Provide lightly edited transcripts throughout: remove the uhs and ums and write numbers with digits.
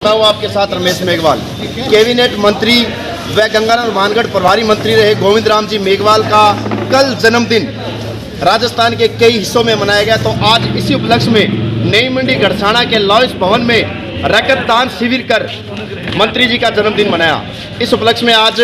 हूँ आपके साथ रमेश मेघवाल। कैबिनेट मंत्री व गंगानगर मानगढ़ प्रभारी मंत्री रहे गोविंद राम जी मेघवाल का कल जन्मदिन राजस्थान के कई हिस्सों में मनाया गया। तो आज इसी उपलक्ष्य में नई मंडी गढ़साना के लॉयस भवन में रक्तदान शिविर कर मंत्री जी का जन्मदिन मनाया। इस उपलक्ष्य में आज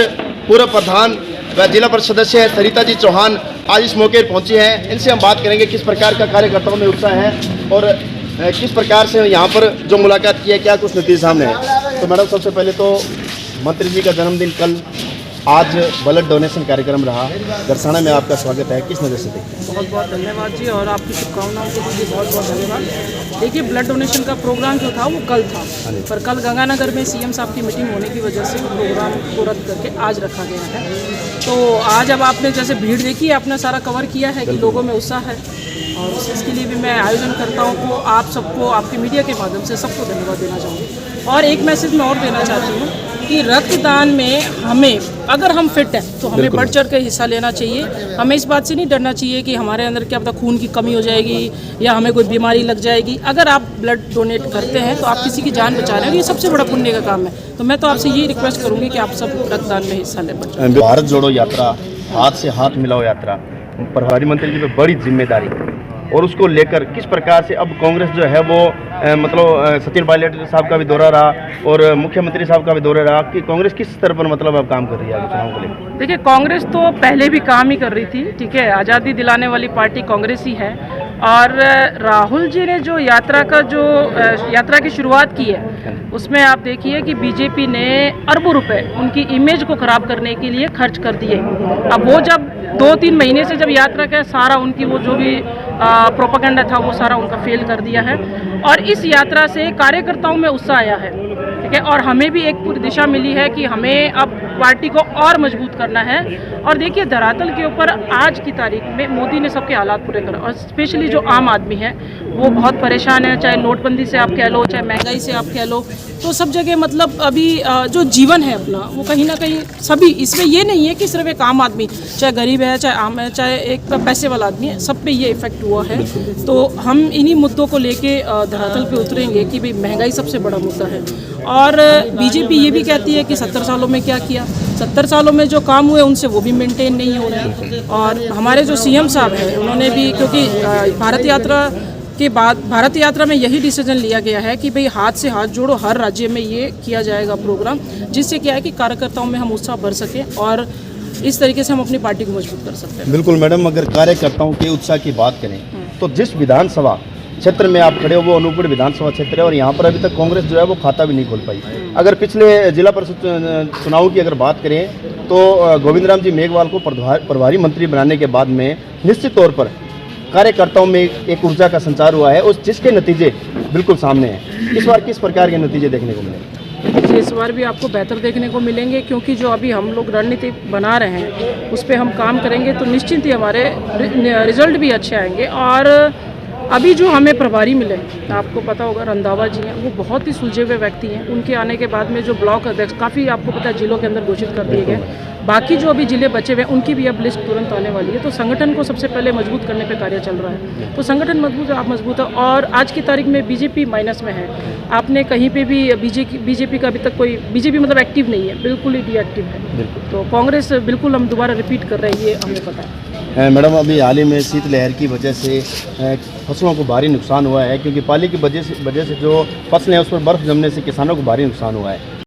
पूर्व प्रधान व जिला परिषद सदस्य सरिता जी चौहान आज इस मौके पर पहुंची हैं। इनसे हम बात करेंगे किस प्रकार का कार्यकर्ताओं में उत्साह है और किस प्रकार से यहाँ पर जो मुलाकात की है, क्या कुछ नतीजे सामने है। तो मैडम, सबसे पहले तो मंत्री जी का जन्मदिन कल, आज ब्लड डोनेशन कार्यक्रम रहा, गढ़साना में आपका स्वागत है, किस नज़र से देखते हैं? बहुत बहुत धन्यवाद जी, और आपकी शुभकामनाओं के लिए बहुत बहुत धन्यवाद। देखिए, ब्लड डोनेशन का प्रोग्राम जो था वो कल था, पर कल गंगानगर में सीएम साहब की मीटिंग होने की वजह से प्रोग्राम को रद्द करके आज रखा गया है। तो आज अब आपने जैसे भीड़ देखी है, आपने सारा कवर किया है कि लोगों में उत्साह है, और इसके लिए भी मैं आयोजन करता हूँ को आप सबको, आपके मीडिया के माध्यम से सबको धन्यवाद देना चाहूँगी। और एक मैसेज मैं और देना चाहती हूँ कि रक्तदान में हमें, अगर हम फिट हैं तो हमें बढ़ चढ़ कर हिस्सा लेना चाहिए। हमें इस बात से नहीं डरना चाहिए कि हमारे अंदर क्या पता खून की कमी हो जाएगी या हमें कोई बीमारी लग जाएगी। अगर आप ब्लड डोनेट करते हैं तो आप किसी की जान बचा रहे हो, ये सबसे बड़ा पुण्य का काम है। तो मैं तो आपसे यही रिक्वेस्ट करूँगी कि आप सब रक्तदान में हिस्सा लें। भारत जोड़ो यात्रा, हाथ से हाथ मिलाओ यात्रा, प्रभारी मंत्री जी पे बड़ी जिम्मेदारी, और उसको लेकर किस प्रकार से अब कांग्रेस जो है वो मतलब सचिन पायलट साहब का भी दौरा रहा और मुख्यमंत्री साहब का भी दौरा रहा कि कांग्रेस किस स्तर पर मतलब अब काम कर रही है आगे चुनाव को लेकर? देखिए, कांग्रेस तो पहले भी काम ही कर रही थी, ठीक है, आज़ादी दिलाने वाली पार्टी कांग्रेस ही है। और राहुल जी ने जो यात्रा की शुरुआत की है, उसमें आप देखिए कि बीजेपी ने अरबों रुपए उनकी इमेज को खराब करने के लिए खर्च कर दिए। अब वो जब 2-3 महीने से जब यात्रा का सारा उनकी वो जो भी प्रोपेगेंडा था वो सारा उनका फेल कर दिया है, और इस यात्रा से कार्यकर्ताओं में उत्साह आया है, ठीक है, और हमें भी एक पूरी दिशा मिली है कि हमें अब पार्टी को और मजबूत करना है। और देखिए, धरातल के ऊपर आज की तारीख में मोदी ने सबके हालात पूरे करे, और स्पेशली जो आम आदमी है वो बहुत परेशान है, चाहे नोटबंदी से आप कह लो, चाहे महंगाई से आप कह लो, तो सब जगह मतलब अभी जो जीवन है अपना वो कहीं ना कहीं सभी, इसमें ये नहीं है कि सिर्फ एक आम आदमी, चाहे गरीब है, चाहे आम है, चाहे एक पैसे वाला आदमी है, सब पे ये इफेक्ट हुआ है। तो हम इन्हीं मुद्दों को लेके धरातल पे उतरेंगे कि भाई महंगाई सबसे बड़ा मुद्दा है। और बीजेपी ये भी कहती है कि 70 सालों में क्या किया, 70 सालों में जो काम हुए उनसे वो भी मेंटेन नहीं हो रहे हैं। और हमारे जो सीएम साहब हैं उन्होंने भी, क्योंकि भारत यात्रा के बाद भारत यात्रा में यही डिसीजन लिया गया है कि भाई हाथ से हाथ जोड़ो, हर राज्य में ये किया जाएगा प्रोग्राम, जिससे क्या है कि कार्यकर्ताओं में हम उत्साह भर सकें और इस तरीके से हम अपनी पार्टी को मजबूत कर सकते हैं। बिल्कुल मैडम, अगर कार्यकर्ताओं के उत्साह की बात करें तो जिस विधानसभा क्षेत्र में आप खड़े हो वो अनूपगढ़ विधानसभा क्षेत्र है, और यहाँ पर अभी तक कांग्रेस जो है वो खाता भी नहीं खोल पाई। अगर पिछले जिला परिषद चुनाव की अगर बात करें तो गोविंद राम जी मेघवाल को प्रभारी मंत्री बनाने के बाद में निश्चित तौर पर कार्यकर्ताओं में एक ऊर्जा का संचार हुआ है, उस जिसके नतीजे बिल्कुल सामने हैं। इस बार किस प्रकार के नतीजे देखने को मिलेंगे? इस बार भी आपको बेहतर देखने को मिलेंगे, क्योंकि जो अभी हम लोग रणनीति बना रहे हैं उस पर हम काम करेंगे तो निश्चित ही हमारे रिजल्ट भी अच्छे आएंगे। और अभी जो हमें प्रभारी मिले, आपको पता होगा रंधावा जी हैं, वो बहुत ही सुलझे हुए व्यक्ति हैं। उनके आने के बाद में जो ब्लॉक अध्यक्ष काफ़ी आपको पता है जिलों के अंदर घोषित कर दिए गए, बाकी जो अभी जिले बचे हुए उनकी भी अब लिस्ट तुरंत आने वाली है। तो संगठन को सबसे पहले मजबूत करने पे कार्य चल रहा है। तो संगठन मजबूत है, आप मजबूत है। और आज की तारीख में बीजेपी माइनस में है, आपने कहीं पे भी बीजेपी का अभी तक कोई, बीजेपी मतलब एक्टिव नहीं है, बिल्कुल ही डीएक्टिव है। तो कांग्रेस बिल्कुल हम दोबारा रिपीट कर रहे हैं, ये हमें पता है। मैडम, अभी हाल ही में शीतलहर की वजह से फसलों को भारी नुकसान हुआ है, क्योंकि पाली की वजह से जो फसलें हैं उस पर बर्फ़ जमने से किसानों को भारी नुकसान हुआ है।